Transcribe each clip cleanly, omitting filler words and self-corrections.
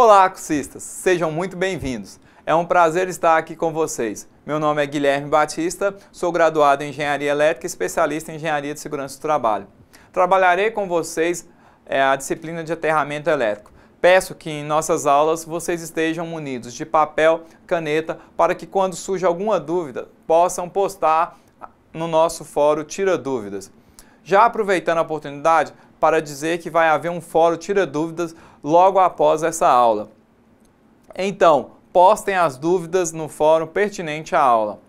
Olá, cursistas! Sejam muito bem-vindos. É um prazer estar aqui com vocês. Meu nome é Guilherme Batista, sou graduado em Engenharia Elétrica e especialista em Engenharia de Segurança do Trabalho. Trabalharei com vocês a disciplina de aterramento elétrico. Peço que em nossas aulas vocês estejam munidos de papel, caneta, para que quando surja alguma dúvida, possam postar no nosso fórum Tira Dúvidas. Já aproveitando a oportunidade para dizer que vai haver um fórum Tira Dúvidas logo após essa aula. Então, postem as dúvidas no fórum pertinente à aula.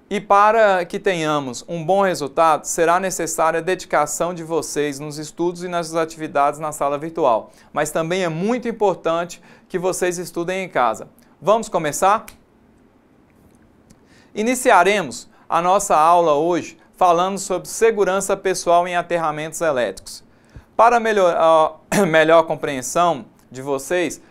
E para que tenhamos um bom resultado, será necessária a dedicação de vocês nos estudos e nas atividades na sala virtual. Mas também é muito importante que vocês estudem em casa. Vamos começar? Iniciaremos a nossa aula hoje falando sobre segurança pessoal em aterramentos elétricos. Para melhor compreensão de vocês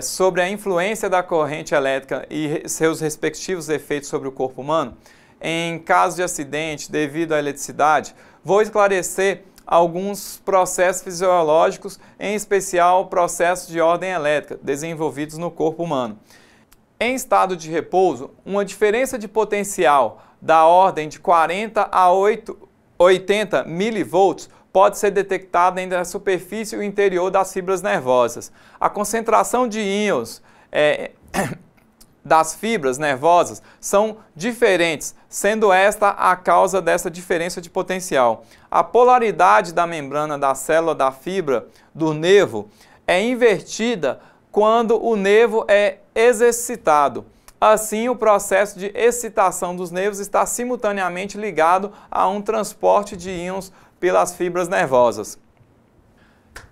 sobre a influência da corrente elétrica e seus respectivos efeitos sobre o corpo humano, em caso de acidente devido à eletricidade, vou esclarecer alguns processos fisiológicos, em especial processos de ordem elétrica desenvolvidos no corpo humano. Em estado de repouso, uma diferença de potencial da ordem de 40 a 80 milivolts pode ser detectada entre a superfície e o interior das fibras nervosas. A concentração de íons das fibras nervosas são diferentes, sendo esta a causa dessa diferença de potencial. A polaridade da membrana da célula da fibra do nervo é invertida quando o nervo é exercitado. Assim, o processo de excitação dos nervos está simultaneamente ligado a um transporte de íons pelas fibras nervosas.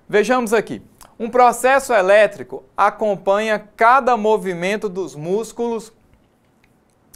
Vejamos aqui. Um processo elétrico acompanha cada movimento dos músculos.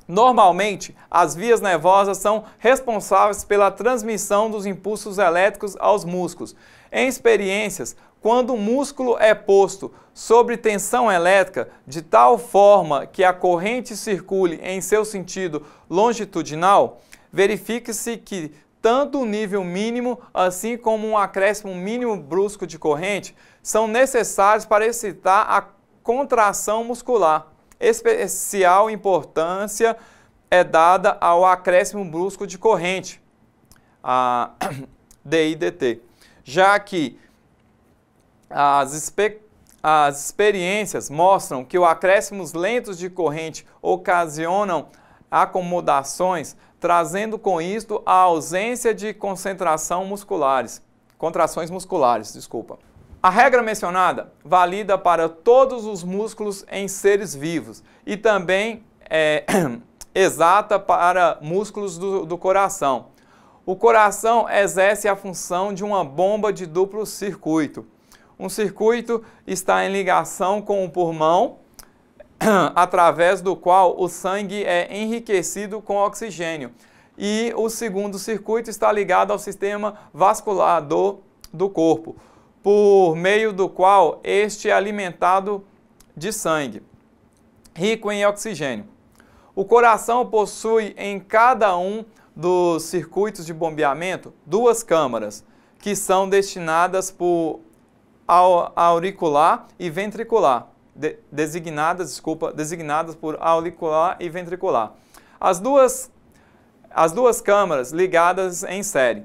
Normalmente, as vias nervosas são responsáveis pela transmissão dos impulsos elétricos aos músculos. Em experiências, quando o músculo é posto sob tensão elétrica de tal forma que a corrente circule em seu sentido longitudinal, verifica-se que tanto o nível mínimo, assim como um acréscimo mínimo brusco de corrente, são necessários para excitar a contração muscular. Especial importância é dada ao acréscimo brusco de corrente, a DIDT, já que as experiências mostram que os acréscimos lentos de corrente ocasionam acomodações, trazendo com isto a ausência de contrações musculares. A regra mencionada valida para todos os músculos em seres vivos e também é exata para músculos do coração. O coração exerce a função de uma bomba de duplo circuito. Um circuito está em ligação com o pulmão, através do qual o sangue é enriquecido com oxigênio. E o segundo circuito está ligado ao sistema vascular do corpo, por meio do qual este é alimentado de sangue, rico em oxigênio. O coração possui em cada um dos circuitos de bombeamento duas câmaras, que são designadas por auricular e ventricular. Designadas por auricular e ventricular. As duas câmaras ligadas em série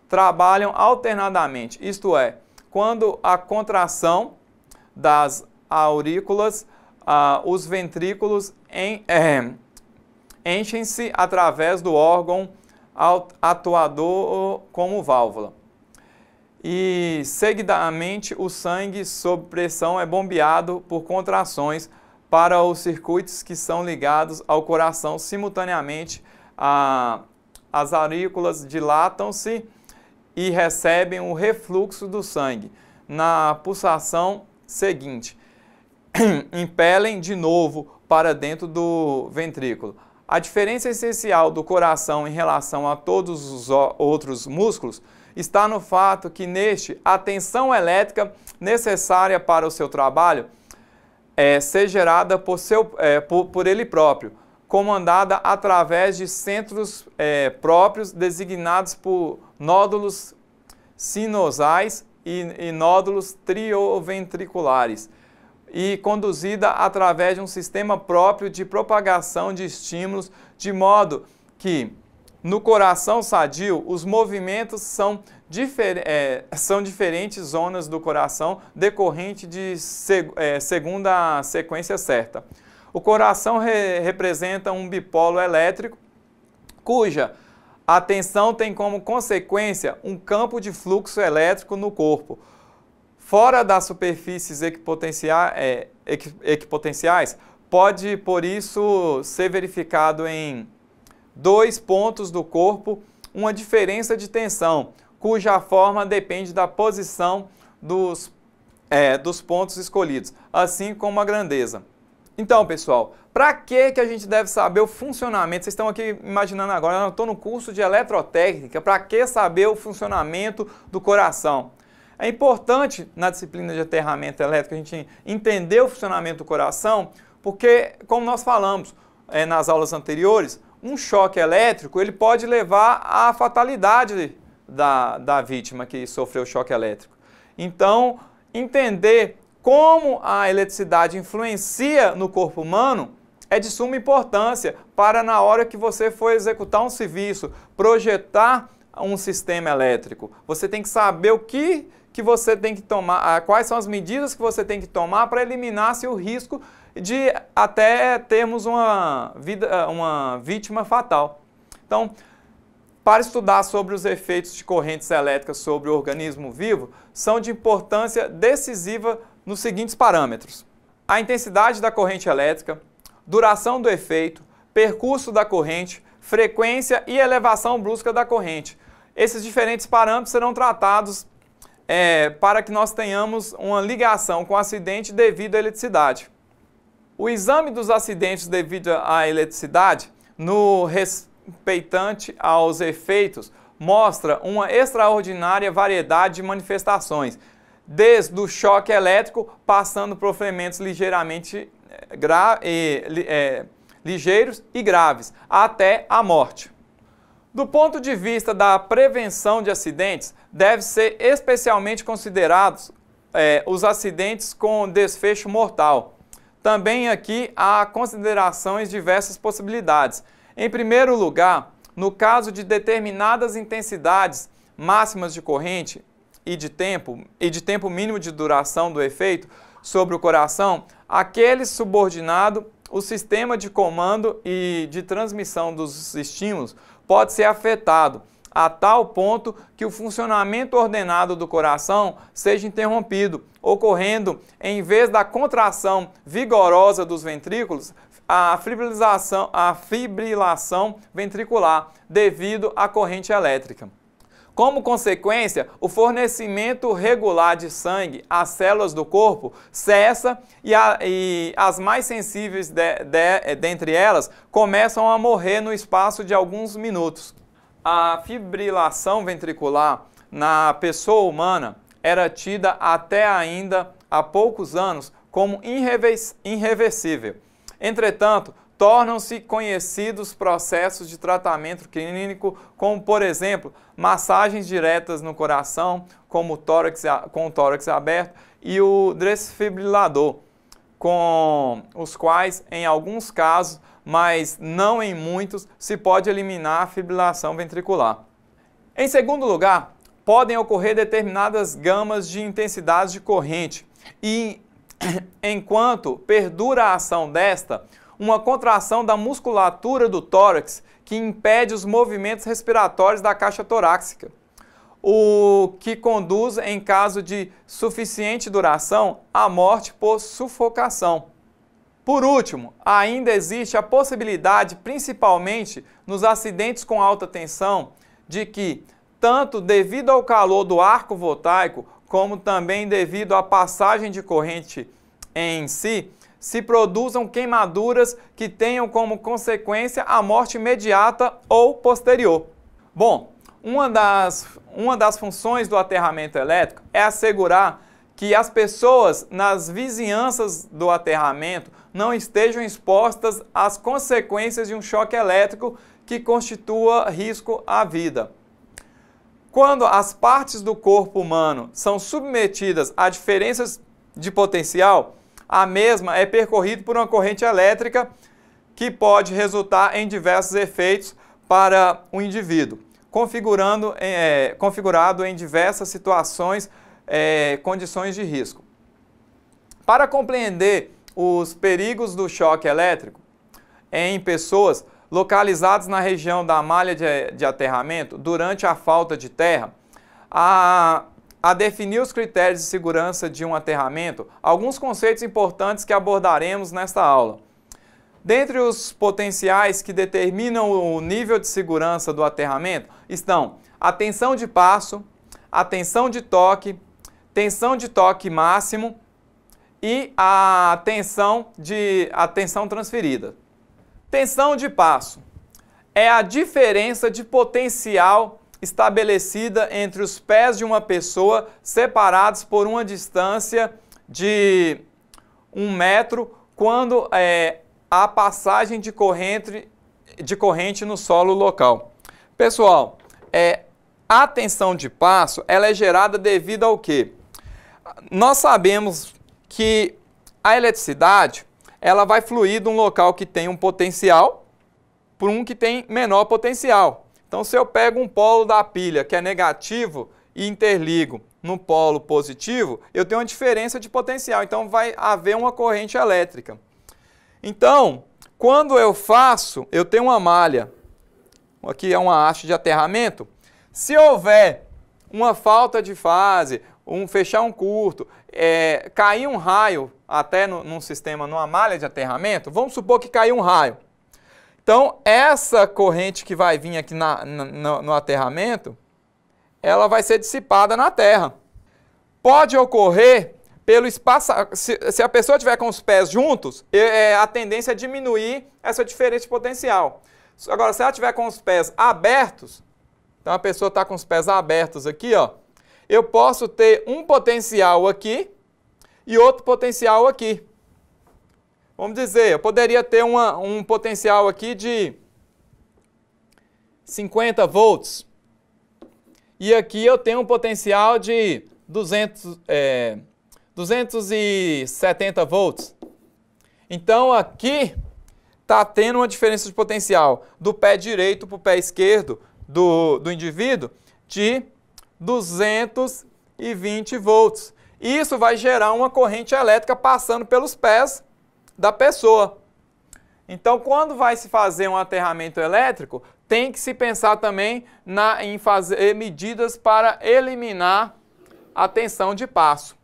trabalham alternadamente, isto é, quando a contração das aurículas, os ventrículos enchem-se através do órgão atuador como válvula. E, seguidamente, o sangue sob pressão é bombeado por contrações para os circuitos que são ligados ao coração. Simultaneamente, as aurículas dilatam-se e recebem o refluxo do sangue. Na pulsação seguinte, impelem de novo para dentro do ventrículo. A diferença essencial do coração em relação a todos os outros músculos está no fato que neste a tensão elétrica necessária para o seu trabalho ser gerada por ele próprio, comandada através de centros próprios designados por nódulos sinosais e nódulos trioventriculares. e conduzida através de um sistema próprio de propagação de estímulos, de modo que no coração sadio os movimentos são diferentes zonas do coração decorrente de segundo a sequência certa. O coração representa um bipolo elétrico cuja a tensão tem como consequência um campo de fluxo elétrico no corpo. Fora das superfícies equipotenciais, pode, por isso, ser verificado em 2 pontos do corpo uma diferença de tensão, cuja forma depende da posição dos pontos escolhidos, assim como a grandeza. Então, pessoal, para que a gente deve saber o funcionamento? Vocês estão aqui imaginando agora, eu estou no curso de eletrotécnica, para que saber o funcionamento do coração? É importante na disciplina de aterramento elétrico a gente entender o funcionamento do coração, porque, como nós falamos nas aulas anteriores, um choque elétrico ele pode levar à fatalidade da vítima que sofreu choque elétrico. Então, entender como a eletricidade influencia no corpo humano é de suma importância para, na hora que você for executar um serviço, projetar um sistema elétrico. Você tem que saber o que você tem que tomar, quais são as medidas que você tem que tomar para eliminar-se o risco de até termos uma vítima fatal. Então, para estudar sobre os efeitos de correntes elétricas sobre o organismo vivo, são de importância decisiva nos seguintes parâmetros: a intensidade da corrente elétrica, duração do efeito, percurso da corrente, frequência e elevação brusca da corrente. Esses diferentes parâmetros serão tratados para que nós tenhamos uma ligação com o acidente devido à eletricidade. O exame dos acidentes devido à eletricidade, no respeitante aos efeitos, mostra uma extraordinária variedade de manifestações, desde o choque elétrico, passando por ferimentos ligeiros e graves, até a morte. Do ponto de vista da prevenção de acidentes, deve ser especialmente considerados os acidentes com desfecho mortal. Também aqui há considerações diversas possibilidades. Em primeiro lugar, no caso de determinadas intensidades máximas de corrente e de tempo mínimo de duração do efeito sobre o coração, aquele subordinado, o sistema de comando e de transmissão dos estímulos pode ser afetado a tal ponto que o funcionamento ordenado do coração seja interrompido, ocorrendo, em vez da contração vigorosa dos ventrículos, a fibrilação ventricular, devido à corrente elétrica. Como consequência, o fornecimento regular de sangue às células do corpo cessa e as mais sensíveis dentre elas começam a morrer no espaço de alguns minutos. A fibrilação ventricular na pessoa humana era tida até ainda há poucos anos como irreversível. Entretanto, tornam-se conhecidos processos de tratamento clínico, como, por exemplo, massagens diretas no coração, como com o tórax aberto, e o desfibrilador, com os quais, em alguns casos, mas não em muitos, se pode eliminar a fibrilação ventricular. Em segundo lugar, podem ocorrer determinadas gamas de intensidades de corrente e, enquanto perdura a ação desta, uma contração da musculatura do tórax que impede os movimentos respiratórios da caixa torácica, o que conduz, em caso de suficiente duração, à morte por sufocação. Por último, ainda existe a possibilidade, principalmente nos acidentes com alta tensão, de que, tanto devido ao calor do arco voltaico, como também devido à passagem de corrente em si, se produzam queimaduras que tenham como consequência a morte imediata ou posterior. Bom, uma das funções do aterramento elétrico é assegurar que as pessoas nas vizinhanças do aterramento não estejam expostas às consequências de um choque elétrico que constitua risco à vida. Quando as partes do corpo humano são submetidas a diferenças de potencial, a mesma é percorrida por uma corrente elétrica que pode resultar em diversos efeitos para o indivíduo, configurado em diversas situações, condições de risco. Para compreender os perigos do choque elétrico em pessoas localizadas na região da malha de aterramento durante a falta de terra, a definir os critérios de segurança de um aterramento, alguns conceitos importantes que abordaremos nesta aula. Dentre os potenciais que determinam o nível de segurança do aterramento estão a tensão de passo, a tensão de toque máximo e a tensão transferida. Tensão de passo é a diferença de potencial estabelecida entre os pés de uma pessoa separados por uma distância de 1 metro quando há passagem de corrente no solo local. Pessoal, a tensão de passo ela é gerada devido ao quê? Nós sabemos que a eletricidade ela vai fluir de um local que tem um potencial para um que tem menor potencial. Então, se eu pego um polo da pilha que é negativo e interligo no polo positivo, eu tenho uma diferença de potencial, então vai haver uma corrente elétrica. Então, quando eu tenho uma malha, aqui é uma haste de aterramento, se houver uma falta de fase, fechar um curto, cair um raio até num sistema, numa malha de aterramento, vamos supor que caiu um raio. Então, essa corrente que vai vir aqui no aterramento, ela vai ser dissipada na terra. Pode ocorrer pelo espaço, se a pessoa estiver com os pés juntos, a tendência é diminuir essa diferença de potencial. Agora, se ela estiver com os pés abertos, então a pessoa está com os pés abertos aqui, ó, eu posso ter um potencial aqui e outro potencial aqui. Vamos dizer, eu poderia ter um potencial aqui de 50 volts. E aqui eu tenho um potencial de 270 volts. Então aqui está tendo uma diferença de potencial do pé direito para o pé esquerdo do indivíduo de 220 volts. Isso vai gerar uma corrente elétrica passando pelos pés da pessoa. Então, quando vai se fazer um aterramento elétrico, tem que se pensar também em fazer medidas para eliminar a tensão de passo.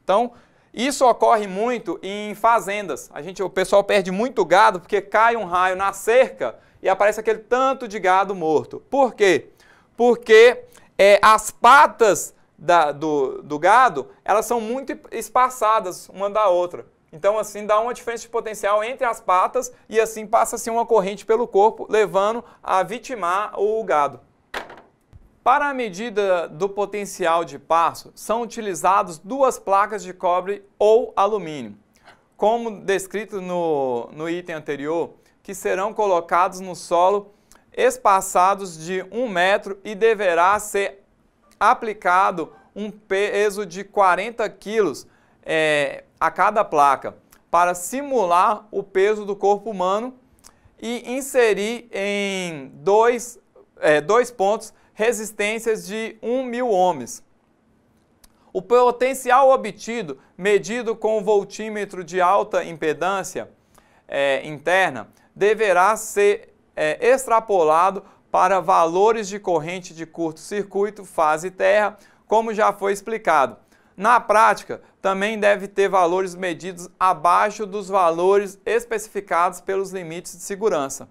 Então, isso ocorre muito em fazendas. O pessoal perde muito gado porque cai um raio na cerca e aparece aquele tanto de gado morto. Por quê? Porque as patas do gado, elas são muito espaçadas uma da outra. Então, assim, dá uma diferença de potencial entre as patas e assim passa-se uma corrente pelo corpo, levando a vitimar o gado. Para a medida do potencial de passo, são utilizadas 2 placas de cobre ou alumínio, como descrito no item anterior, que serão colocados no solo espaçados de 1 metro e deverá ser aplicado um peso de 40 quilos a cada placa, para simular o peso do corpo humano e inserir em dois pontos resistências de 1.000 ohms. O potencial obtido, medido com o voltímetro de alta impedância interna, deverá ser extrapolado para valores de corrente de curto-circuito, fase terra, como já foi explicado. Na prática, também deve ter valores medidos abaixo dos valores especificados pelos limites de segurança.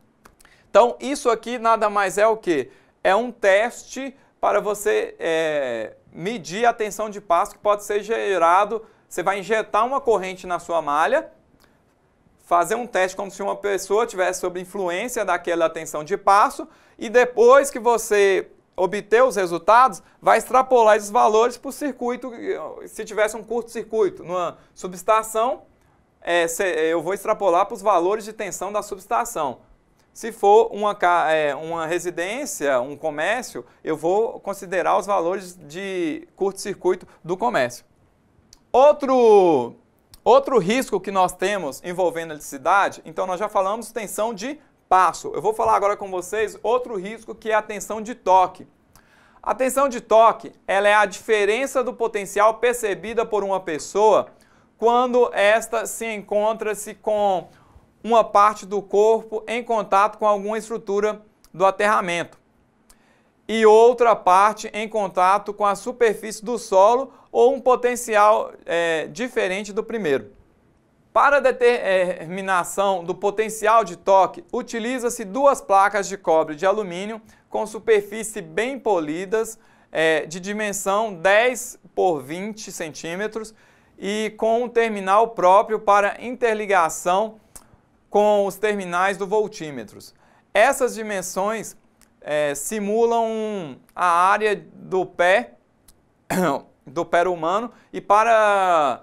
Então, isso aqui nada mais é o quê? É um teste para você medir a tensão de passo que pode ser gerado. Você vai injetar uma corrente na sua malha, fazer um teste como se uma pessoa tivesse sob influência daquela tensão de passo e depois que você obter os resultados, vai extrapolar esses valores para o circuito. Se tivesse um curto-circuito numa subestação, eu vou extrapolar para os valores de tensão da subestação. Se for uma residência, um comércio, eu vou considerar os valores de curto-circuito do comércio. Outro risco que nós temos envolvendo a eletricidade, então nós já falamos tensão de passo. Eu vou falar agora com vocês outro risco que é a tensão de toque. A tensão de toque, ela é a diferença do potencial percebida por uma pessoa quando esta se encontra-se com uma parte do corpo em contato com alguma estrutura do aterramento e outra parte em contato com a superfície do solo ou um potencial diferente do primeiro. Para a determinação do potencial de toque, utiliza-se duas placas de cobre de alumínio com superfície bem polidas, de dimensão 10 por 20 centímetros e com um terminal próprio para interligação com os terminais do voltímetros. Essas dimensões simulam a área do pé humano e para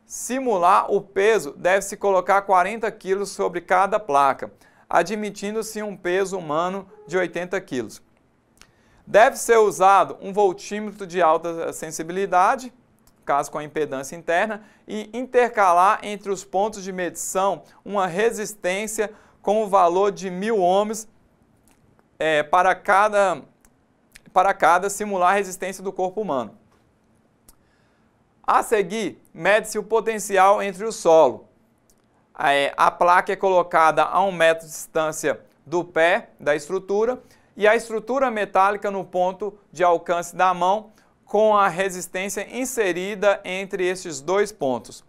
simular o peso deve-se colocar 40 kg sobre cada placa, admitindo-se um peso humano de 80 kg. Deve ser usado um voltímetro de alta sensibilidade, caso com a impedância interna, e intercalar entre os pontos de medição uma resistência com o valor de 1000 ohms para cada simular a resistência do corpo humano. A seguir, mede-se o potencial entre o solo. A placa é colocada a 1 metro de distância do pé da estrutura e a estrutura metálica no ponto de alcance da mão com a resistência inserida entre estes dois pontos.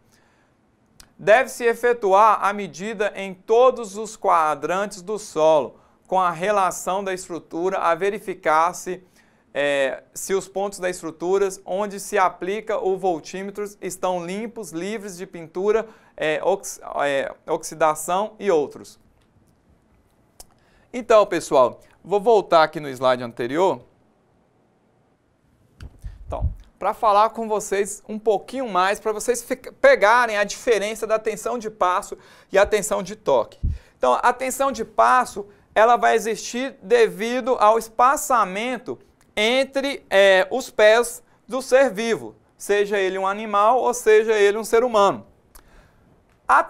Deve-se efetuar a medida em todos os quadrantes do solo, com a relação da estrutura a verificar-se se os pontos da estrutura onde se aplica o voltímetro estão limpos, livres de pintura, oxidação e outros. Então, pessoal, vou voltar aqui no slide anterior. Então, para falar com vocês um pouquinho mais, para vocês pegarem a diferença da tensão de passo e a tensão de toque. Então, a tensão de passo, ela vai existir devido ao espaçamento entre os pés do ser vivo, seja ele um animal ou seja ele um ser humano. A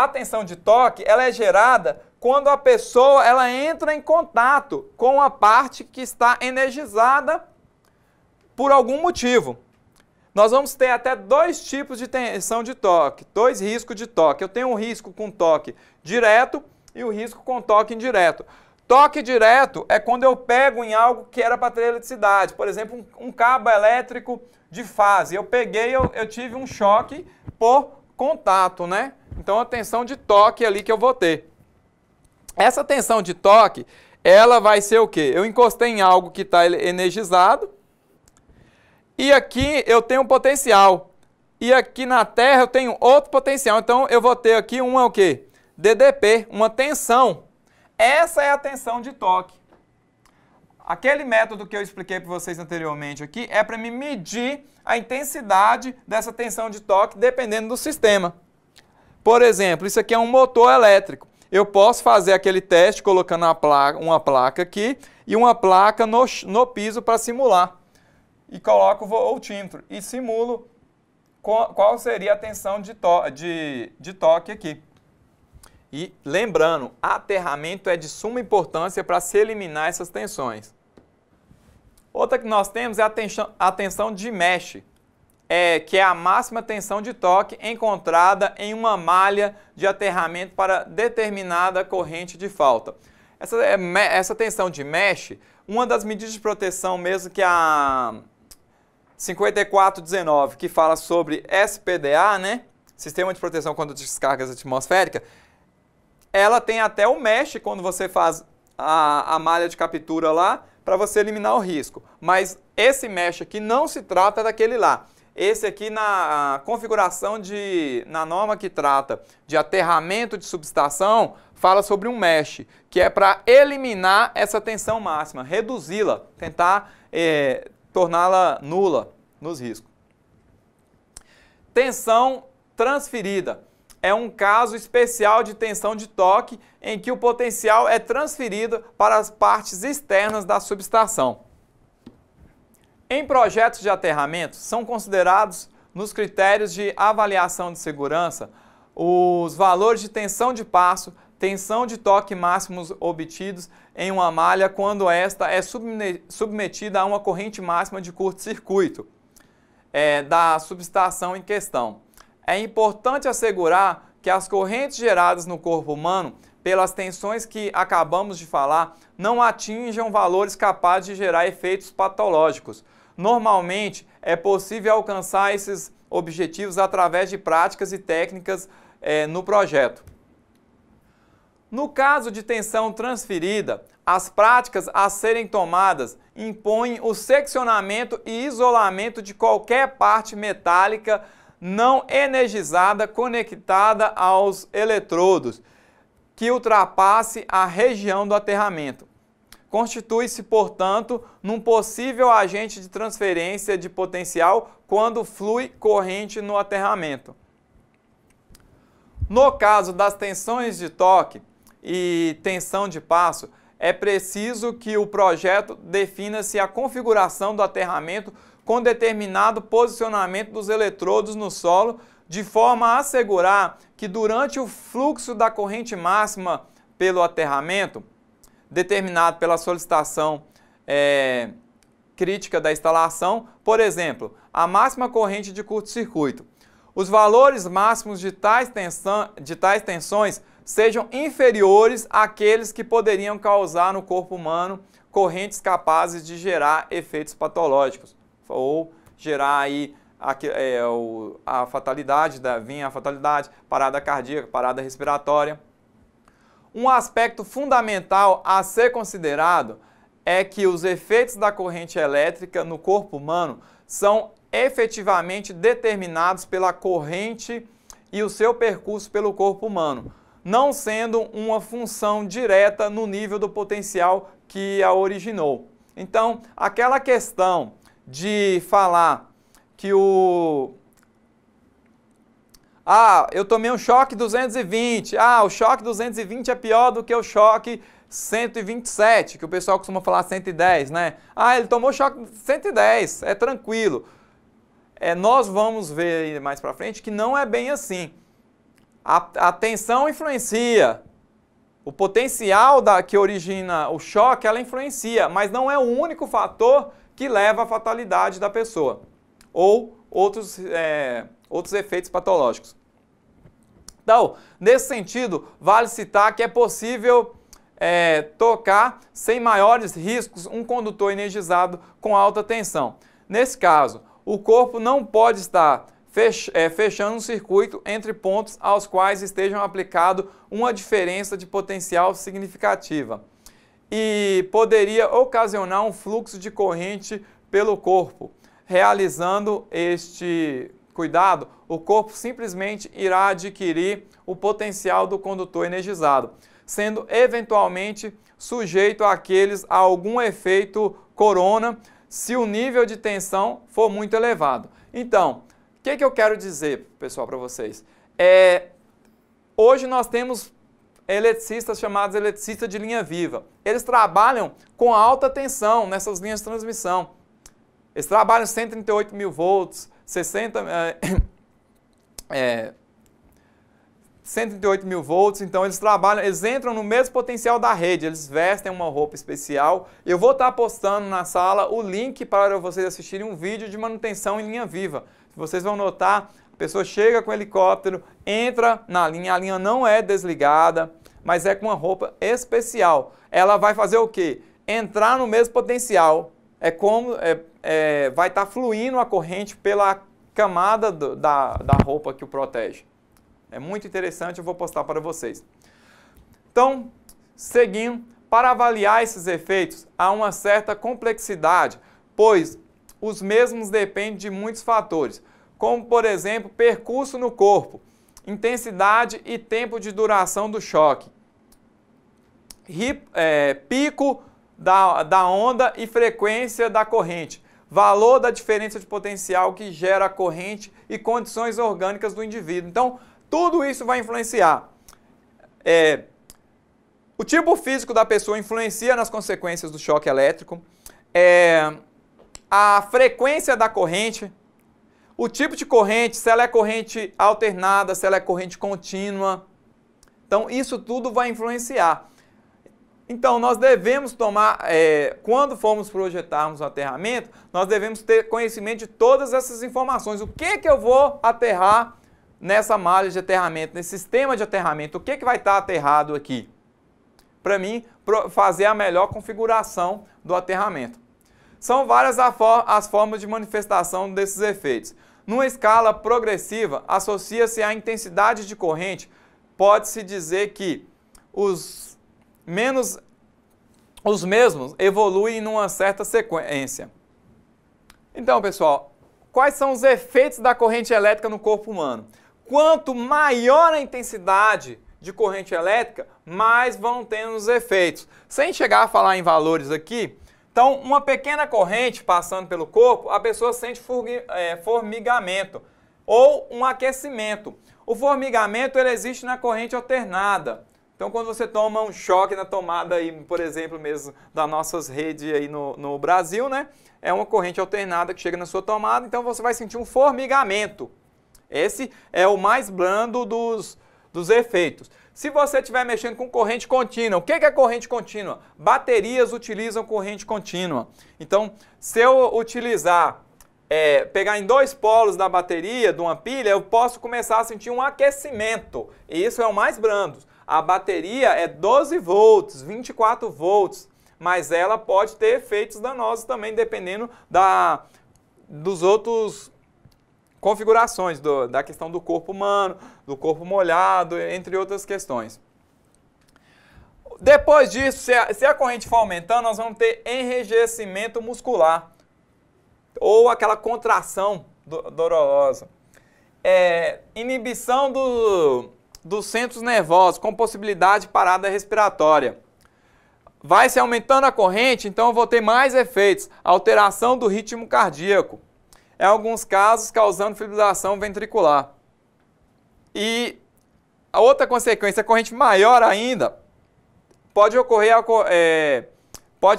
tensão de toque, ela é gerada quando a pessoa entra em contato com a parte que está energizada por algum motivo. Nós vamos ter até dois tipos de tensão de toque, dois riscos de toque. Eu tenho um risco com toque direto e o risco com toque indireto. Toque direto é quando eu pego em algo que era para ter eletricidade, por exemplo, um cabo elétrico de fase. Eu peguei, eu tive um choque por contato, né? Então a tensão de toque ali que eu vou ter. Essa tensão de toque, ela vai ser o quê? Eu encostei em algo que está energizado e aqui eu tenho um potencial. E aqui na Terra eu tenho outro potencial. Então eu vou ter aqui o quê? DDP, uma tensão. Essa é a tensão de toque. Aquele método que eu expliquei para vocês anteriormente aqui é para me medir a intensidade dessa tensão de toque dependendo do sistema. Por exemplo, isso aqui é um motor elétrico. Eu posso fazer aquele teste colocando uma placa aqui e uma placa no piso para simular. E coloco o voltímetro e simulo qual seria a tensão de toque aqui. E lembrando, aterramento é de suma importância para se eliminar essas tensões. Outra que nós temos é a tensão de mesh, que é a máxima tensão de toque encontrada em uma malha de aterramento para determinada corrente de falta. Essa tensão de mesh, uma das medidas de proteção mesmo que a 5419, que fala sobre SPDA, né? Sistema de Proteção contra Descargas Atmosféricas, ela tem até o mesh quando você faz a malha de captura lá, para você eliminar o risco. Mas esse mesh aqui não se trata daquele lá. Esse aqui na configuração na norma que trata de aterramento de subestação, fala sobre um mesh, que é para eliminar essa tensão máxima, reduzi-la, tentar torná-la nula nos riscos. Tensão transferida. É um caso especial de tensão de toque em que o potencial é transferido para as partes externas da subestação. Em projetos de aterramento, são considerados nos critérios de avaliação de segurança os valores de tensão de passo, tensão de toque máximos obtidos em uma malha quando esta é submetida a uma corrente máxima de curto-circuito da subestação em questão. É importante assegurar que as correntes geradas no corpo humano pelas tensões que acabamos de falar não atinjam valores capazes de gerar efeitos patológicos. Normalmente, é possível alcançar esses objetivos através de práticas e técnicas no projeto. No caso de tensão transferida, as práticas a serem tomadas impõem o seccionamento e isolamento de qualquer parte metálica não energizada conectada aos eletrodos que ultrapasse a região do aterramento. Constitui-se, portanto, num possível agente de transferência de potencial quando flui corrente no aterramento. No caso das tensões de toque e tensão de passo, é preciso que o projeto defina-se a configuração do aterramento com determinado posicionamento dos eletrodos no solo, de forma a assegurar que durante o fluxo da corrente máxima pelo aterramento, determinado pela solicitação crítica da instalação, por exemplo, a máxima corrente de curto-circuito, os valores máximos de tais tensões sejam inferiores àqueles que poderiam causar no corpo humano correntes capazes de gerar efeitos patológicos ou gerar aí a fatalidade, parada cardíaca, parada respiratória. Um aspecto fundamental a ser considerado é que os efeitos da corrente elétrica no corpo humano são efetivamente determinados pela corrente e o seu percurso pelo corpo humano, não sendo uma função direta no nível do potencial que a originou. Então, aquela questão de falar que eu tomei um choque 220, o choque 220 é pior do que o choque 127, que o pessoal costuma falar 110, né? Ele tomou choque 110, é tranquilo. Nós vamos ver mais para frente que não é bem assim. A tensão influencia, o potencial que origina o choque, ela influencia, mas não é o único fator que leva à fatalidade da pessoa ou outros efeitos patológicos. Então, nesse sentido, vale citar que é possível tocar sem maiores riscos um condutor energizado com alta tensão. Nesse caso, o corpo não pode estar fechando um circuito entre pontos aos quais estejam aplicado uma diferença de potencial significativa e poderia ocasionar um fluxo de corrente pelo corpo. Realizando este cuidado, o corpo simplesmente irá adquirir o potencial do condutor energizado, sendo eventualmente sujeito a algum efeito corona se o nível de tensão for muito elevado. Então, o que eu quero dizer, pessoal, para vocês? Hoje nós temos eletricistas chamados eletricistas de linha viva. Eles trabalham com alta tensão nessas linhas de transmissão. Eles trabalham 138 mil volts, 138 mil volts, então eles entram no mesmo potencial da rede, eles vestem uma roupa especial. Eu vou estar postando na sala o link para vocês assistirem um vídeo de manutenção em linha viva. Vocês vão notar, a pessoa chega com o helicóptero, entra na linha, a linha não é desligada, mas é com uma roupa especial. Ela vai fazer o quê? Entrar no mesmo potencial. Vai estar fluindo a corrente pela camada da roupa que o protege. É muito interessante, eu vou postar para vocês. Então, seguindo, para avaliar esses efeitos, há uma certa complexidade, pois os mesmos dependem de muitos fatores, como, por exemplo, percurso no corpo, intensidade e tempo de duração do choque, pico da onda e frequência da corrente, valor da diferença de potencial que gera a corrente e condições orgânicas do indivíduo. Então, tudo isso vai influenciar. O tipo físico da pessoa influencia nas consequências do choque elétrico, a frequência da corrente, O tipo de corrente, se ela é corrente alternada, se ela é corrente contínua. Então, isso tudo vai influenciar. Então, nós devemos tomar, quando formos projetarmos o aterramento, nós devemos ter conhecimento de todas essas informações. O que eu vou aterrar nessa malha de aterramento, nesse sistema de aterramento? O que vai estar aterrado aqui? Para mim, fazer a melhor configuração do aterramento. São várias as formas de manifestação desses efeitos. Numa escala progressiva, associa-se à intensidade de corrente. Pode-se dizer que os mesmos evoluem numa certa sequência. Então, pessoal, quais são os efeitos da corrente elétrica no corpo humano? Quanto maior a intensidade de corrente elétrica, mais vão tendo os efeitos. Sem chegar a falar em valores aqui, então, uma pequena corrente passando pelo corpo, a pessoa sente formigamento ou um aquecimento. O formigamento ele existe na corrente alternada. Então, quando você toma um choque na tomada, aí, por exemplo, mesmo das nossas redes aí no Brasil, né? É uma corrente alternada que chega na sua tomada, então você vai sentir um formigamento. Esse é o mais brando dos efeitos. Se você estiver mexendo com corrente contínua, o que é corrente contínua? Baterias utilizam corrente contínua. Então, se eu utilizar, pegar em dois polos da bateria, de uma pilha, eu posso começar a sentir um aquecimento. E isso é o mais brando. A bateria é 12 volts, 24 volts, mas ela pode ter efeitos danosos também, dependendo dos outros configurações da questão do corpo humano, do corpo molhado, entre outras questões. Depois disso, se a corrente for aumentando, nós vamos ter enrijecimento muscular ou aquela contração dolorosa. Inibição dos centros nervosos, com possibilidade de parada respiratória. Vai se aumentando a corrente, então eu vou ter mais efeitos. Alteração do ritmo cardíaco. Em alguns casos, causando fibrilação ventricular. E a outra consequência, a corrente maior ainda, pode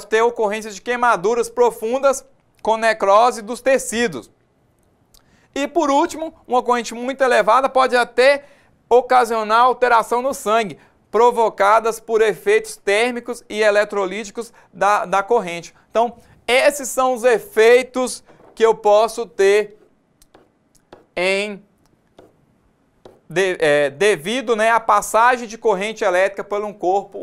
ter ocorrência de queimaduras profundas com necrose dos tecidos. E por último, uma corrente muito elevada pode até ocasionar alteração no sangue, provocadas por efeitos térmicos e eletrolíticos da corrente. Então, esses são os efeitos que eu posso ter devido, né, à passagem de corrente elétrica por um corpo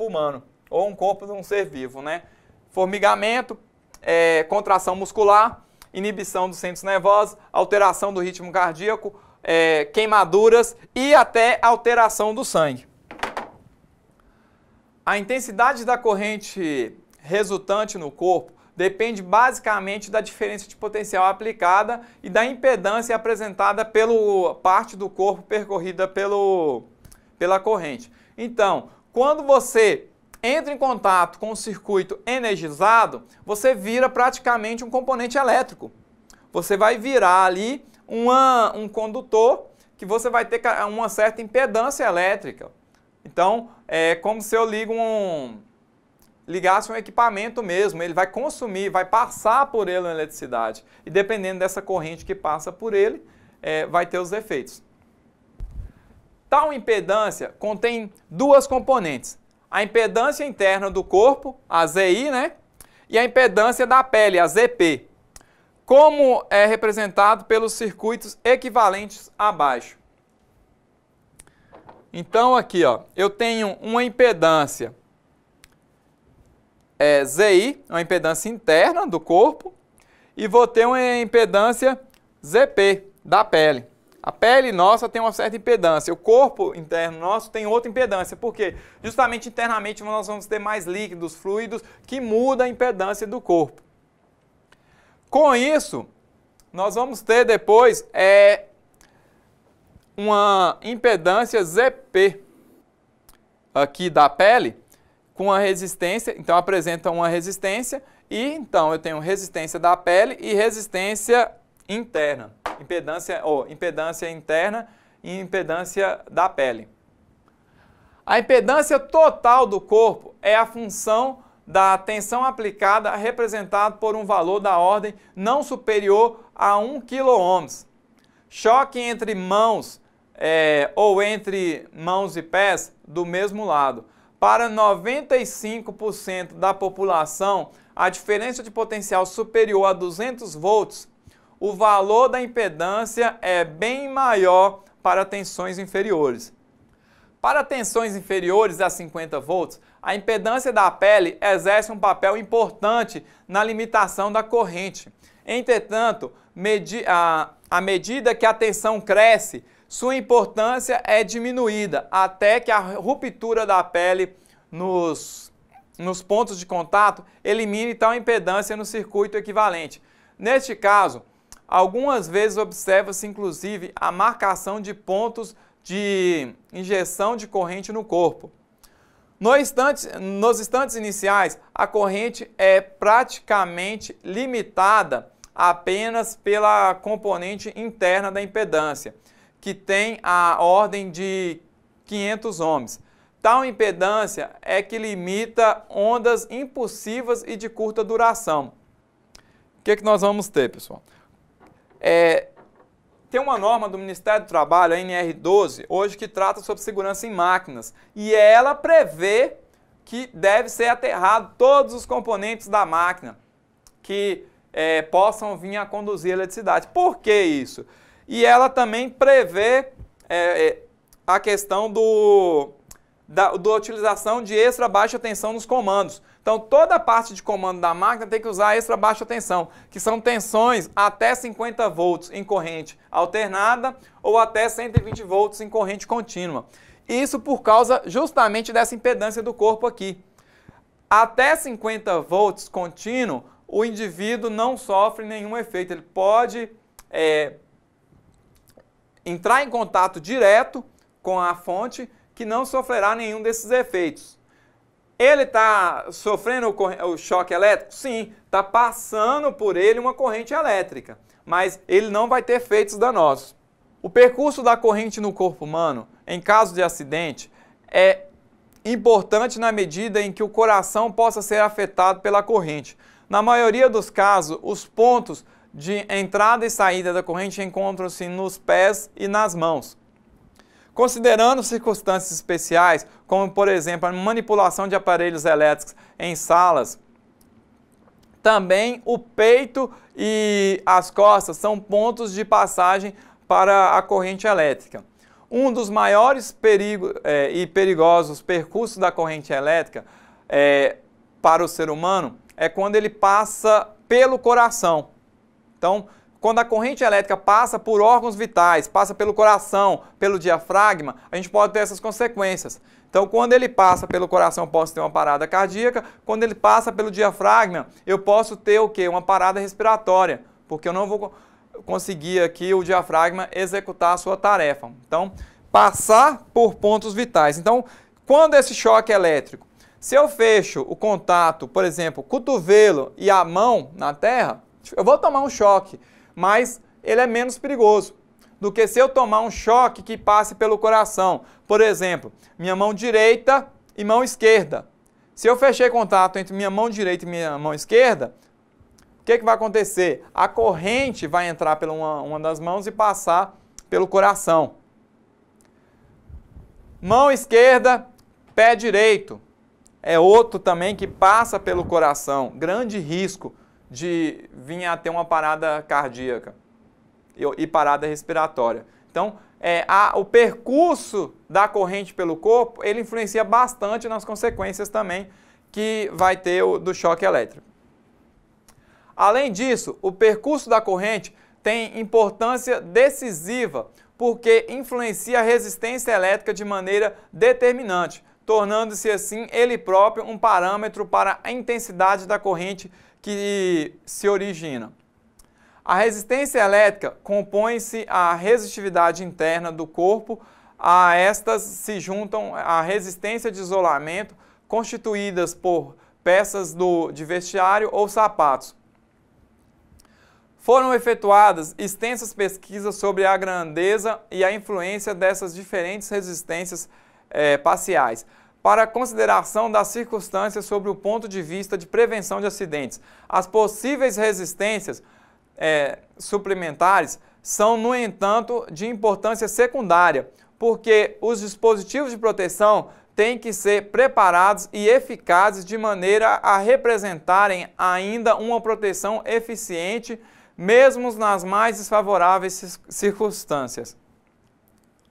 humano ou um corpo de um ser vivo, né? Formigamento, contração muscular, inibição dos centros nervosos, alteração do ritmo cardíaco, queimaduras e até alteração do sangue. A intensidade da corrente resultante no corpo depende basicamente da diferença de potencial aplicada e da impedância apresentada pela parte do corpo percorrida pela corrente. Então, quando você entra em contato com o circuito energizado, você vira praticamente um componente elétrico. Você vai virar ali um condutor que você vai ter uma certa impedância elétrica. Então, é como se eu ligasse um equipamento mesmo, ele vai consumir, vai passar por ele a eletricidade. E dependendo dessa corrente que passa por ele, vai ter os efeitos. Tal impedância contém duas componentes. A impedância interna do corpo, a ZI, né? E a impedância da pele, a ZP. Como é representado pelos circuitos equivalentes abaixo. Então aqui, ó, eu tenho uma impedância ZI, uma impedância interna do corpo, e vou ter uma impedância ZP, da pele. A pele nossa tem uma certa impedância, o corpo interno nosso tem outra impedância, porque justamente internamente nós vamos ter mais líquidos, fluidos, que muda a impedância do corpo. Com isso, nós vamos ter depois uma impedância ZP aqui da pele, com a resistência, então apresenta uma resistência, e então eu tenho resistência da pele e resistência interna, impedância interna e impedância da pele. A impedância total do corpo é a função da tensão aplicada representado por um valor da ordem não superior a 1 kΩ. Choque entre mãos ou entre mãos e pés do mesmo lado. Para 95% da população, a diferença de potencial superior a 200 volts, o valor da impedância é bem maior para tensões inferiores. Para tensões inferiores a 50 volts, a impedância da pele exerce um papel importante na limitação da corrente. Entretanto, à medida que a tensão cresce, sua importância é diminuída até que a ruptura da pele nos pontos de contato elimine tal impedância no circuito equivalente. Neste caso, algumas vezes observa-se inclusive a marcação de pontos de injeção de corrente no corpo. Nos instantes iniciais, a corrente é praticamente limitada apenas pela componente interna da impedância, que tem a ordem de 500 ohms. Tal impedância é que limita ondas impulsivas e de curta duração. O que nós vamos ter, pessoal? Tem uma norma do Ministério do Trabalho, a NR12, hoje que trata sobre segurança em máquinas. E ela prevê que deve ser aterrado todos os componentes da máquina que possam vir a conduzir eletricidade. Por que isso? E ela também prevê a questão da utilização de extra baixa tensão nos comandos. Então, toda a parte de comando da máquina tem que usar extra baixa tensão, que são tensões até 50 volts em corrente alternada ou até 120 volts em corrente contínua. Isso por causa justamente dessa impedância do corpo aqui. Até 50 volts contínuo, o indivíduo não sofre nenhum efeito. Ele pode entrar em contato direto com a fonte, que não sofrerá nenhum desses efeitos. Ele está sofrendo o choque elétrico? Sim, está passando por ele uma corrente elétrica, mas ele não vai ter efeitos danosos. O percurso da corrente no corpo humano, em caso de acidente, é importante na medida em que o coração possa ser afetado pela corrente. Na maioria dos casos, os pontos de entrada e saída da corrente encontram-se nos pés e nas mãos. Considerando circunstâncias especiais, como por exemplo a manipulação de aparelhos elétricos em salas, também o peito e as costas são pontos de passagem para a corrente elétrica. Um dos maiores perigos e perigosos percursos da corrente elétrica para o ser humano é quando ele passa pelo coração. Então, quando a corrente elétrica passa por órgãos vitais, passa pelo coração, pelo diafragma, a gente pode ter essas consequências. Então, quando ele passa pelo coração, eu posso ter uma parada cardíaca. Quando ele passa pelo diafragma, eu posso ter o quê? Uma parada respiratória, porque eu não vou conseguir aqui o diafragma executar a sua tarefa. Então, passar por pontos vitais. Então, quando esse choque elétrico, se eu fecho o contato, por exemplo, cotovelo e a mão na terra, eu vou tomar um choque, mas ele é menos perigoso do que se eu tomar um choque que passe pelo coração. Por exemplo, minha mão direita e mão esquerda. Se eu fechei contato entre minha mão direita e minha mão esquerda, o que vai acontecer? A corrente vai entrar pela uma das mãos e passar pelo coração. Mão esquerda, pé direito. É outro também que passa pelo coração. Grande risco de vir a ter uma parada cardíaca e parada respiratória. Então, o percurso da corrente pelo corpo, ele influencia bastante nas consequências também que vai ter do choque elétrico. Além disso, o percurso da corrente tem importância decisiva porque influencia a resistência elétrica de maneira determinante, tornando-se assim ele próprio um parâmetro para a intensidade da corrente que se origina. A resistência elétrica compõe-se a resistividade interna do corpo, a estas se juntam a resistência de isolamento constituídas por peças de vestiário ou sapatos. Foram efetuadas extensas pesquisas sobre a grandeza e a influência dessas diferentes resistências parciais. para a consideração das circunstâncias sobre o ponto de vista de prevenção de acidentes. As possíveis resistências suplementares são, no entanto, de importância secundária, porque os dispositivos de proteção têm que ser preparados e eficazes de maneira a representarem ainda uma proteção eficiente, mesmo nas mais desfavoráveis circunstâncias.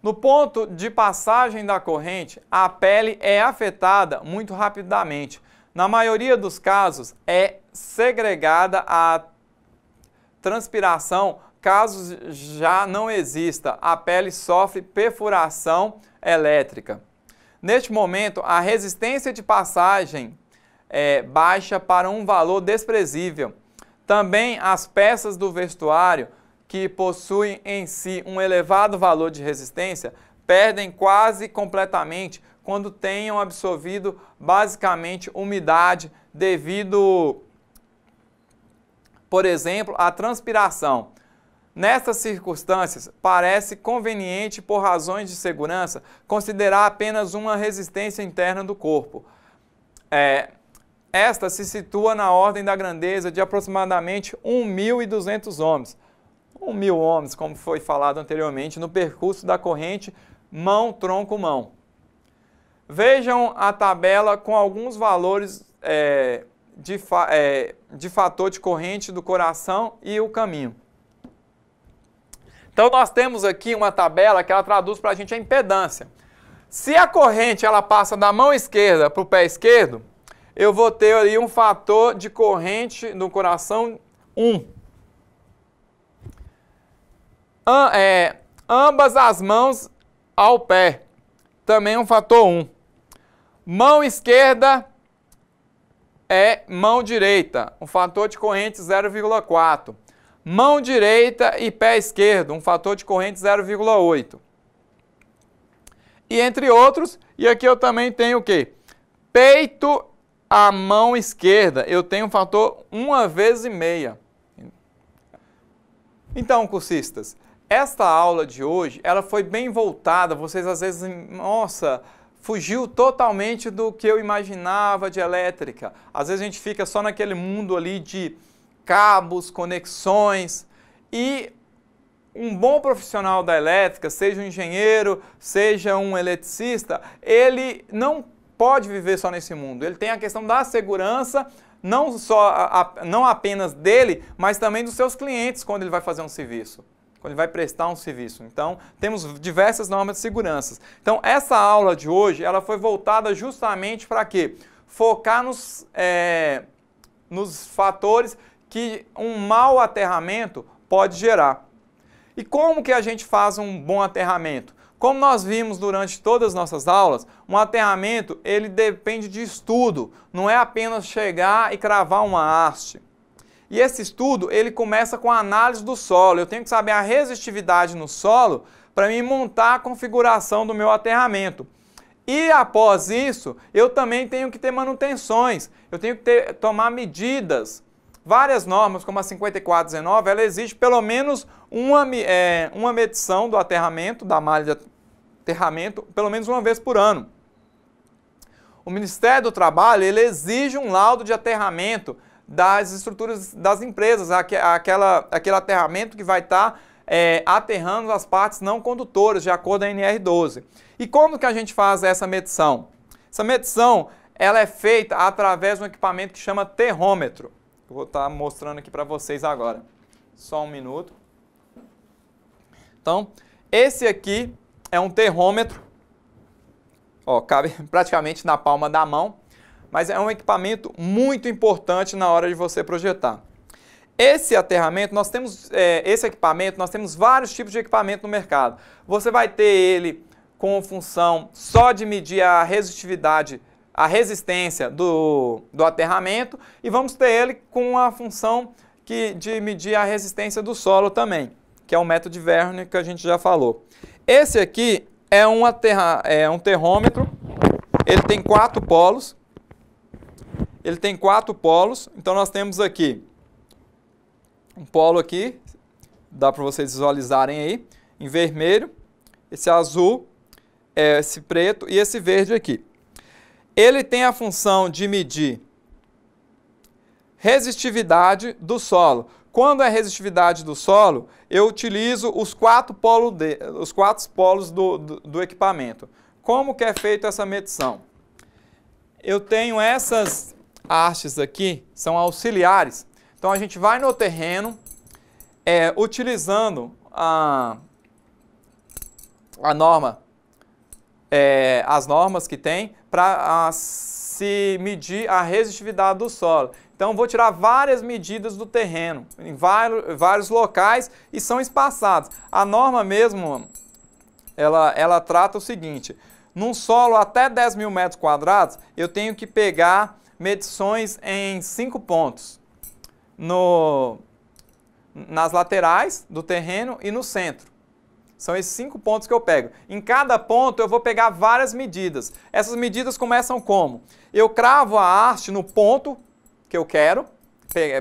No ponto de passagem da corrente, a pele é afetada muito rapidamente. Na maioria dos casos, é segregada a transpiração. Caso já não exista, a pele sofre perfuração elétrica. Neste momento, a resistência de passagem baixa para um valor desprezível. Também as peças do vestuário, que possuem em si um elevado valor de resistência, perdem quase completamente quando tenham absorvido basicamente umidade devido, por exemplo, à transpiração. Nessas circunstâncias, parece conveniente, por razões de segurança, considerar apenas uma resistência interna do corpo. Esta se situa na ordem da grandeza de aproximadamente 1.200 ohms. 1.000 ohms, como foi falado anteriormente, no percurso da corrente mão-tronco-mão. Vejam a tabela com alguns valores de fator de corrente do coração e o caminho. Então, nós temos aqui uma tabela que ela traduz para a gente a impedância. Se a corrente ela passa da mão esquerda para o pé esquerdo, eu vou ter ali um fator de corrente do coração 1. Ambas as mãos ao pé, também um fator 1. Mão esquerda é mão direita, um fator de corrente 0,4. Mão direita e pé esquerdo, um fator de corrente 0,8. E entre outros, e aqui eu também tenho o quê? Peito à mão esquerda, eu tenho um fator 1,5 vezes. Então, cursistas, esta aula de hoje, ela foi bem voltada, vocês às vezes, nossa, fugiu totalmente do que eu imaginava de elétrica. Às vezes a gente fica só naquele mundo ali de cabos, conexões, e um bom profissional da elétrica, seja um engenheiro, seja um eletricista, ele não pode viver só nesse mundo. Ele tem a questão da segurança, não apenas dele, mas também dos seus clientes quando ele vai fazer um serviço, quando ele vai prestar um serviço. Então, temos diversas normas de segurança. Então, essa aula de hoje, ela foi voltada justamente para quê? Focar nos fatores que um mau aterramento pode gerar. E como que a gente faz um bom aterramento? Como nós vimos durante todas as nossas aulas, um aterramento ele depende de estudo, não é apenas chegar e cravar uma haste. E esse estudo ele começa com a análise do solo. Eu tenho que saber a resistividade no solo para mim montar a configuração do meu aterramento. E após isso, eu também tenho que ter manutenções, eu tenho que tomar medidas. Várias normas, como a 5419, ela exige pelo menos uma medição do aterramento, da malha de aterramento, pelo menos uma vez por ano. O Ministério do Trabalho ele exige um laudo de aterramento das estruturas das empresas, aquele aterramento que vai estar aterrando as partes não condutoras, de acordo com a NR12. E como que a gente faz essa medição? Essa medição ela é feita através de um equipamento que chama terrômetro. Eu vou estar mostrando aqui para vocês agora. Só um minuto. Então, esse aqui é um terrômetro. Ó, cabe praticamente na palma da mão. Mas é um equipamento muito importante na hora de você projetar. Esse aterramento, esse equipamento, nós temos vários tipos de equipamento no mercado. Você vai ter ele com função só de medir a resistividade, a resistência do aterramento, e vamos ter ele com a função de medir a resistência do solo também, que é o método de Verne que a gente já falou. Esse aqui é um terrômetro, ele tem 4 polos. Então nós temos aqui um polo aqui, dá para vocês visualizarem aí, em vermelho, esse azul, esse preto e esse verde aqui. Ele tem a função de medir resistividade do solo. Quando é resistividade do solo, eu utilizo os quatro polos do equipamento. Como que é feita essa medição? Eu tenho essas hastes aqui, são auxiliares. Então a gente vai no terreno, utilizando a norma, as normas que tem para se medir a resistividade do solo. Então, vou tirar várias medidas do terreno, em vários locais, e são espaçados. A norma mesmo, ela trata o seguinte: num solo até 10 mil metros quadrados, eu tenho que pegar medições em 5 pontos. Nas laterais do terreno e no centro. São esses 5 pontos que eu pego. Em cada ponto eu vou pegar várias medidas. Essas medidas começam como? Eu cravo a haste no ponto que eu quero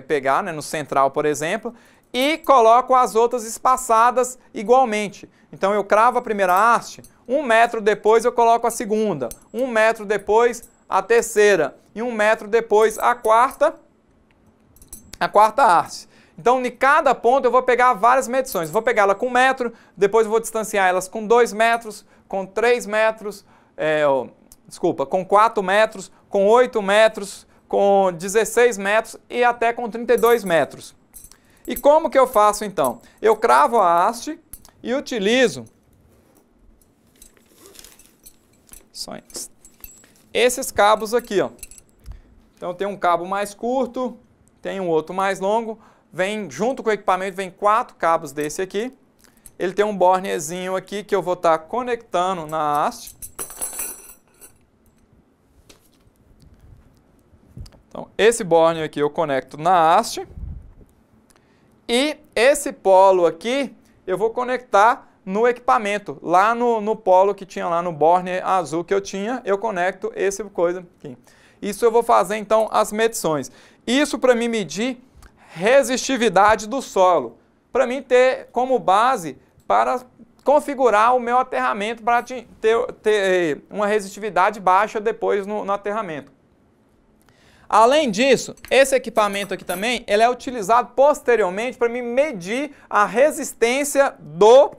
pegar, né, no central, por exemplo, e coloco as outras espaçadas igualmente. Então eu cravo a primeira haste, 1 metro depois eu coloco a segunda, 1 metro depois a terceira e 1 metro depois a quarta haste. Então, em cada ponto eu vou pegar várias medições. Vou pegar ela com 1 metro, depois eu vou distanciar elas com 2 metros, com 3 metros, com 4 metros, com 8 metros, com 16 metros e até com 32 metros. E como que eu faço então? Eu cravo a haste e utilizo esses cabos aqui, ó. Então tem um cabo mais curto, tem um outro mais longo. Vem junto com o equipamento, vem 4 cabos desse aqui. Ele tem um bornezinho aqui que eu vou estar conectando na haste. Então, esse borne aqui eu conecto na haste. E esse polo aqui eu vou conectar no equipamento. Lá no polo que tinha lá no borne azul que eu tinha, eu conecto esse coisa aqui. Isso eu vou fazer então as medições. Isso para mim medir resistividade do solo, para mim ter como base para configurar o meu aterramento para ter uma resistividade baixa depois no aterramento. Além disso, esse equipamento aqui também, ele é utilizado posteriormente para me medir a resistência do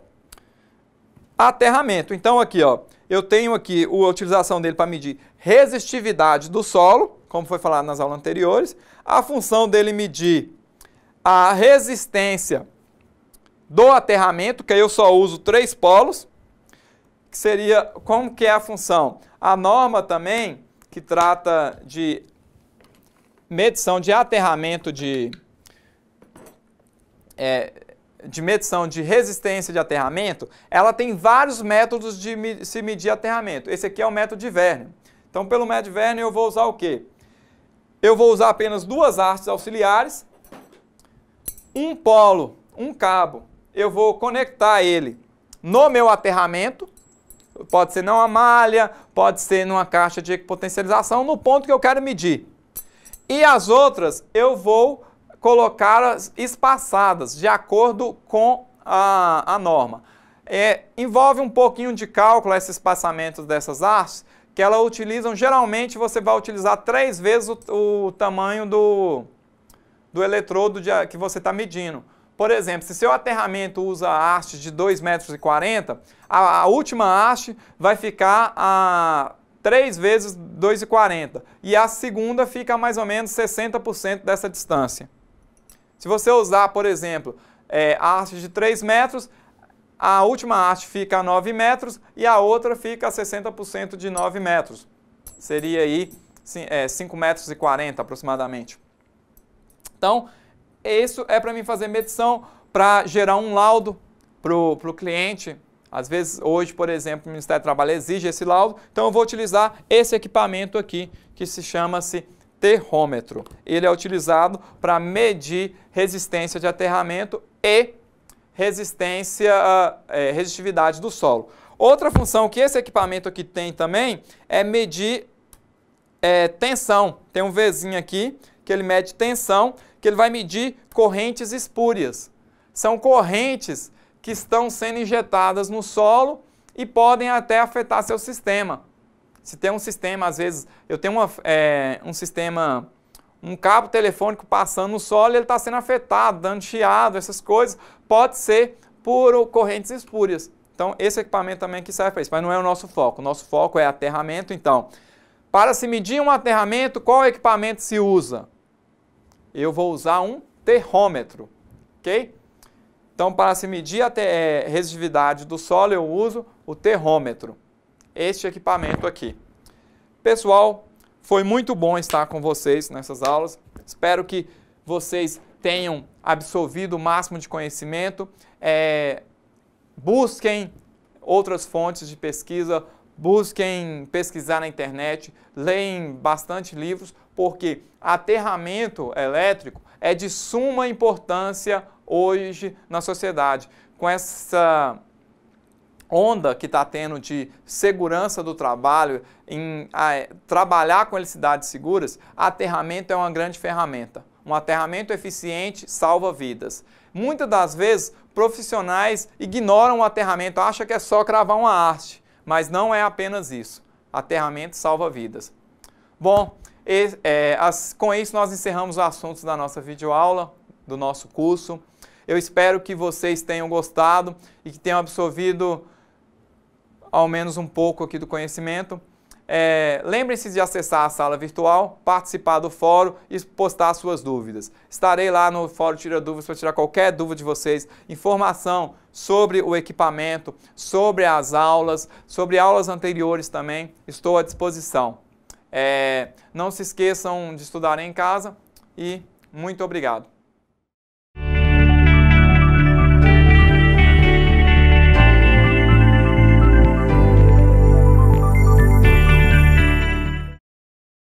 aterramento. Então aqui, ó, eu tenho aqui a utilização dele para medir resistividade do solo, como foi falado nas aulas anteriores, a função dele medir a resistência do aterramento, que aí eu só uso 3 polos, que seria, como que é a função? A norma também, que trata de medição de aterramento de medição de resistência de aterramento, ela tem vários métodos de se medir aterramento. Esse aqui é o método de Vernio. Então, pelo método de Vernio, eu vou usar o quê? Eu vou usar apenas 2 hastes auxiliares, um polo, um cabo, eu vou conectar ele no meu aterramento, pode ser numa malha, pode ser numa caixa de potencialização, no ponto que eu quero medir. E as outras eu vou colocá-las espaçadas, de acordo com a norma. Envolve um pouquinho de cálculo esses espaçamentos dessas hastes, que elas utilizam, geralmente você vai utilizar 3 vezes o tamanho do eletrodo que você está medindo. Por exemplo, se seu aterramento usa haste de 2,40 metros, a última haste vai ficar a 3 vezes 2,40 e a segunda fica a mais ou menos 60% dessa distância. Se você usar, por exemplo, a haste de 3 metros, a última haste fica a 9 metros e a outra fica a 60% de 9 metros. Seria aí 5,40 metros aproximadamente. Então, isso é para mim fazer medição, para gerar um laudo para o cliente. Às vezes, hoje, por exemplo, o Ministério do Trabalho exige esse laudo, então eu vou utilizar esse equipamento aqui, que se chama-se terrômetro. Ele é utilizado para medir resistência de aterramento e resistividade do solo. Outra função que esse equipamento aqui tem também é medir tensão. Tem um Vzinho aqui que ele mede tensão, que ele vai medir correntes espúrias. São correntes que estão sendo injetadas no solo e podem até afetar seu sistema. Se tem um sistema, às vezes, eu tenho um sistema, um cabo telefônico passando no solo e ele está sendo afetado, dando chiado, essas coisas, pode ser por correntes espúrias. Então, esse equipamento também aqui serve para isso, mas não é o nosso foco. O nosso foco é aterramento, então. Para se medir um aterramento, qual equipamento se usa? Eu vou usar um terrômetro, ok? Então, para se medir a resistividade do solo, eu uso o terrômetro. Este equipamento aqui. Pessoal, foi muito bom estar com vocês nessas aulas. Espero que vocês tenham absorvido o máximo de conhecimento. Busquem outras fontes de pesquisa, busquem pesquisar na internet, leem bastante livros, porque aterramento elétrico é de suma importância hoje na sociedade. Com essa onda que está tendo de segurança do trabalho, em trabalhar com eletricidades seguras, aterramento é uma grande ferramenta. Um aterramento eficiente salva vidas. Muitas das vezes, profissionais ignoram o aterramento, acham que é só cravar uma haste, mas não é apenas isso. Aterramento salva vidas. Bom, com isso nós encerramos os assuntos da nossa videoaula, do nosso curso. Eu espero que vocês tenham gostado e que tenham absorvido ao menos um pouco aqui do conhecimento. Lembrem-se de acessar a sala virtual, participar do fórum e postar suas dúvidas. Estarei lá no Fórum Tira Dúvidas para tirar qualquer dúvida de vocês, informação sobre o equipamento, sobre as aulas, sobre aulas anteriores também, estou à disposição. Não se esqueçam de estudar em casa e muito obrigado.